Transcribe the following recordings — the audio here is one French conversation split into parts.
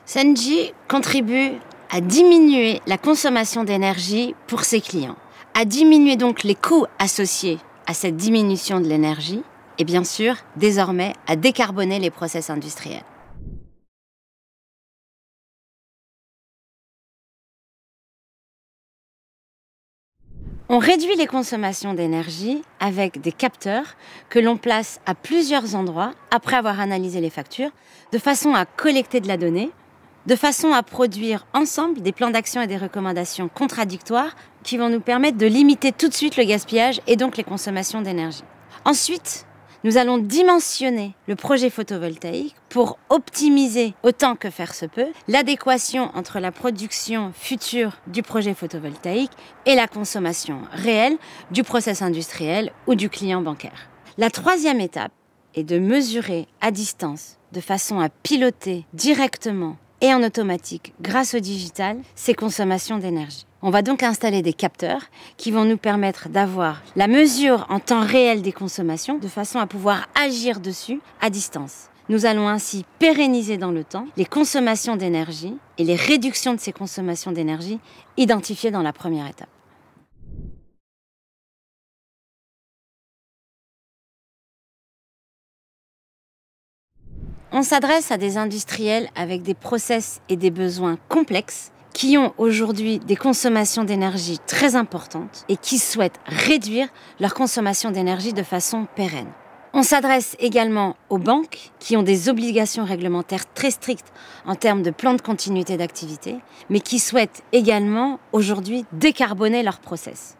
Senji contribue à diminuer la consommation d'énergie pour ses clients, à diminuer donc les coûts associés à cette diminution de l'énergie et bien sûr, désormais, à décarboner les process industriels. On réduit les consommations d'énergie avec des capteurs que l'on place à plusieurs endroits après avoir analysé les factures, de façon à collecter de la donnée, de façon à produire ensemble des plans d'action et des recommandations contradictoires qui vont nous permettre de limiter tout de suite le gaspillage et donc les consommations d'énergie. Ensuite, nous allons dimensionner le projet photovoltaïque pour optimiser autant que faire se peut l'adéquation entre la production future du projet photovoltaïque et la consommation réelle du process industriel ou du client bancaire. La troisième étape est de mesurer à distance, de façon à piloter directement et en automatique, grâce au digital, ces consommations d'énergie. On va donc installer des capteurs qui vont nous permettre d'avoir la mesure en temps réel des consommations de façon à pouvoir agir dessus à distance. Nous allons ainsi pérenniser dans le temps les consommations d'énergie et les réductions de ces consommations d'énergie identifiées dans la première étape. On s'adresse à des industriels avec des process et des besoins complexes qui ont aujourd'hui des consommations d'énergie très importantes et qui souhaitent réduire leur consommation d'énergie de façon pérenne. On s'adresse également aux banques qui ont des obligations réglementaires très strictes en termes de plan de continuité d'activité, mais qui souhaitent également aujourd'hui décarboner leur process.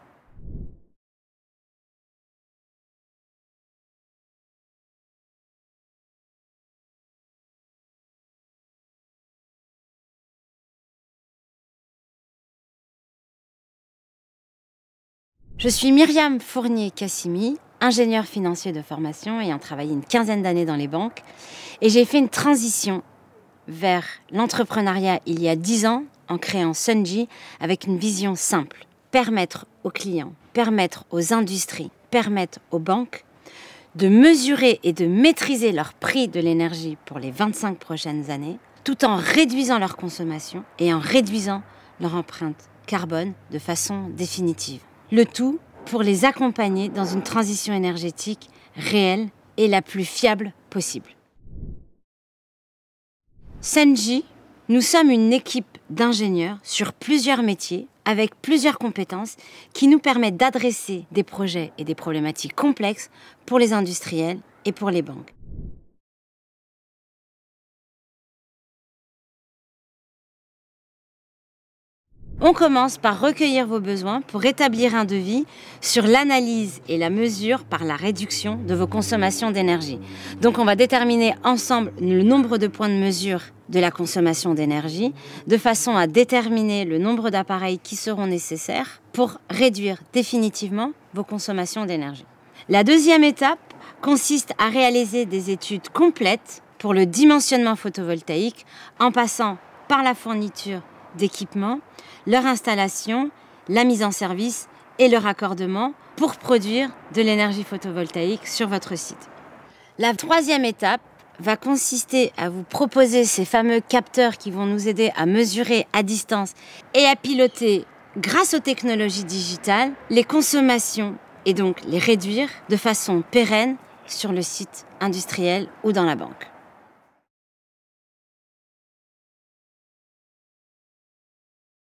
Je suis Myriam Fournier-Cassimi, ingénieure financier de formation ayant travaillé une quinzaine d'années dans les banques. Et j'ai fait une transition vers l'entrepreneuriat il y a 10 ans en créant Senji avec une vision simple. Permettre aux clients, permettre aux industries, permettre aux banques de mesurer et de maîtriser leur prix de l'énergie pour les 25 prochaines années, tout en réduisant leur consommation et en réduisant leur empreinte carbone de façon définitive. Le tout pour les accompagner dans une transition énergétique réelle et la plus fiable possible. Senji, nous sommes une équipe d'ingénieurs sur plusieurs métiers avec plusieurs compétences qui nous permettent d'adresser des projets et des problématiques complexes pour les industriels et pour les banques. On commence par recueillir vos besoins pour établir un devis sur l'analyse et la mesure par la réduction de vos consommations d'énergie. Donc on va déterminer ensemble le nombre de points de mesure de la consommation d'énergie de façon à déterminer le nombre d'appareils qui seront nécessaires pour réduire définitivement vos consommations d'énergie. La deuxième étape consiste à réaliser des études complètes pour le dimensionnement photovoltaïque en passant par la fourniture d'équipements, leur installation, la mise en service et le raccordement pour produire de l'énergie photovoltaïque sur votre site. La troisième étape va consister à vous proposer ces fameux capteurs qui vont nous aider à mesurer à distance et à piloter, grâce aux technologies digitales, les consommations et donc les réduire de façon pérenne sur le site industriel ou dans la banque.